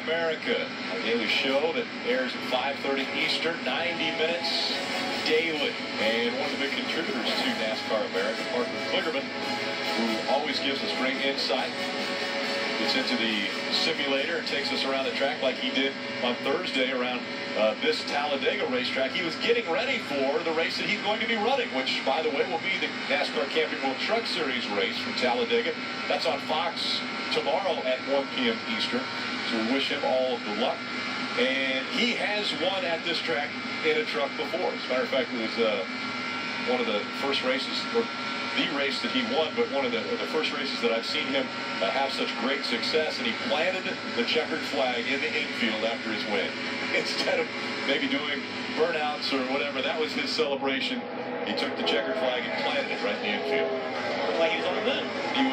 America, our daily show that airs at 5:30 Eastern, 90 minutes daily. And one of the big contributors to NASCAR America, Parker Kligerman, who always gives us great insight. Gets into the simulator and takes us around the track like he did on Thursday around this Talladega racetrack. He was getting ready for the race that he's going to be running, which, by the way, will be the NASCAR Camping World Truck Series race from Talladega. That's on Fox tomorrow at 1 p.m. Eastern. So we wish him all of the luck. And he has won at this track in a truck before. As a matter of fact, it was one of the first races, or the race that he won, but one of the first races that I've seen him have such great success, and he planted the checkered flag in the infield after his win. Instead of maybe doing burnouts or whatever, that was his celebration. He took the checkered flag and planted it right in the infield. Like he was on the moon. He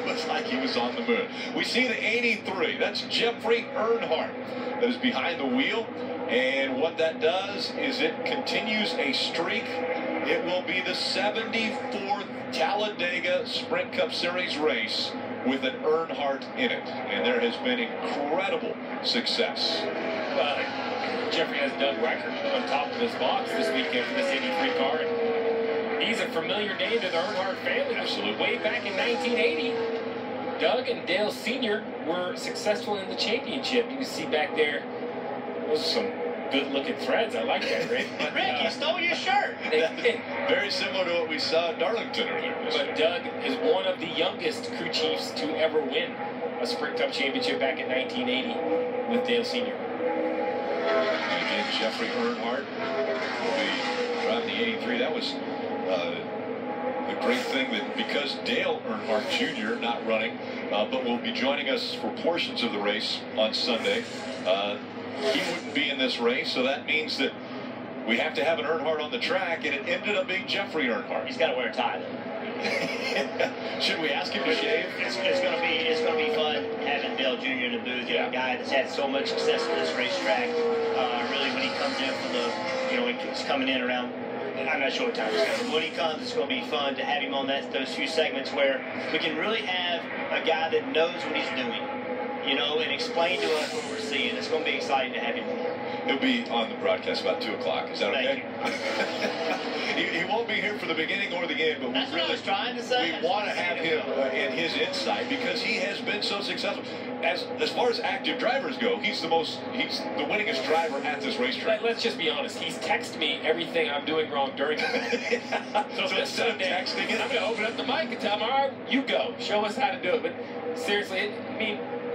was like he was on the moon. We see the 83. That's Jeffrey Earnhardt that is behind the wheel. And what that does is it continues a streak. It will be the 74th Talladega Sprint Cup Series race with an Earnhardt in it. And there has been incredible success. Jeffrey has Doug Reichert on top of his box this weekend for this 83 car. And he's a familiar name to the Earnhardt family. Absolutely. Way back in 1980, Doug and Dale Sr. were successful in the championship. You can see back there, those are some good-looking threads. I like that, Rick. But Rick, you stole your shirt. Very similar to what we saw at Darlington earlier. But Doug is one of the youngest crew chiefs to ever win a Sprint Cup championship back in 1980 with Dale Sr. And again, Jeffrey Earnhardt will be driving the 83. That was the great thing that because Dale Earnhardt Jr. not running, but will be joining us for portions of the race on Sunday. He wouldn't be in this race, so that means that we have to have an Earnhardt on the track, and it ended up being Jeffrey Earnhardt. He's got to wear a tie, though. Should we ask him to shave? It's going to be fun having Dale Jr. in the booth. You know, a guy that's had so much success on this racetrack. Really, when he comes in for the, he's coming in around. I'm not sure what time it's coming. When he comes, it's going to be fun to have him on those few segments where we can really have a guy that knows what he's doing, and explain to us what we're seeing. It's going to be exciting to have him on. He'll be on the broadcast about 2 o'clock. Is that okay? he won't be here for the beginning or the end, but that's what I was trying to say. We want to have him in his insight because he has been so successful. As far as active drivers go, he's the winningest driver at this racetrack. Let's just be honest. He's texted me everything I'm doing wrong during the day. So instead of texting it, I'm going to open up the mic and tell him, all right, you go. Show us how to do it. But seriously,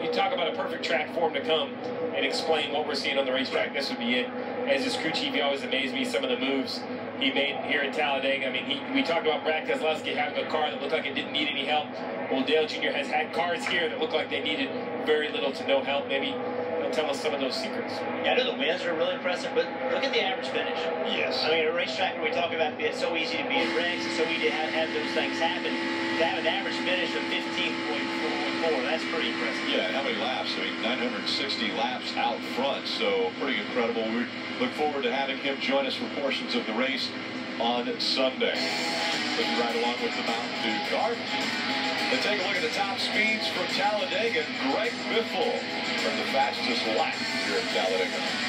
you talk about a perfect track for him to come and explain what we're seeing on the racetrack. This would be it. As his crew chief, he always amazed me, some of the moves he made here at Talladega. We talked about Brad Keselowski having a car that looked like it didn't need any help. Well, Dale Jr. has had cars here that look like they needed very little to no help. Maybe he'll tell us some of those secrets. Yeah, I know the wins are really impressive, but look at the average finish. Yes. A racetrack where we talk about it's so easy to be in wrecks, it's so easy to have those things happen. To have an average finish of 15.4, that's pretty impressive. Yeah, how many laps? 960 laps out front, so pretty incredible. We look forward to having him join us for portions of the race on Sunday. Looking right along with the Mountain Dew car. Let's take a look at the top speeds from Talladega. Greg Biffle from the fastest lap here at Talladega.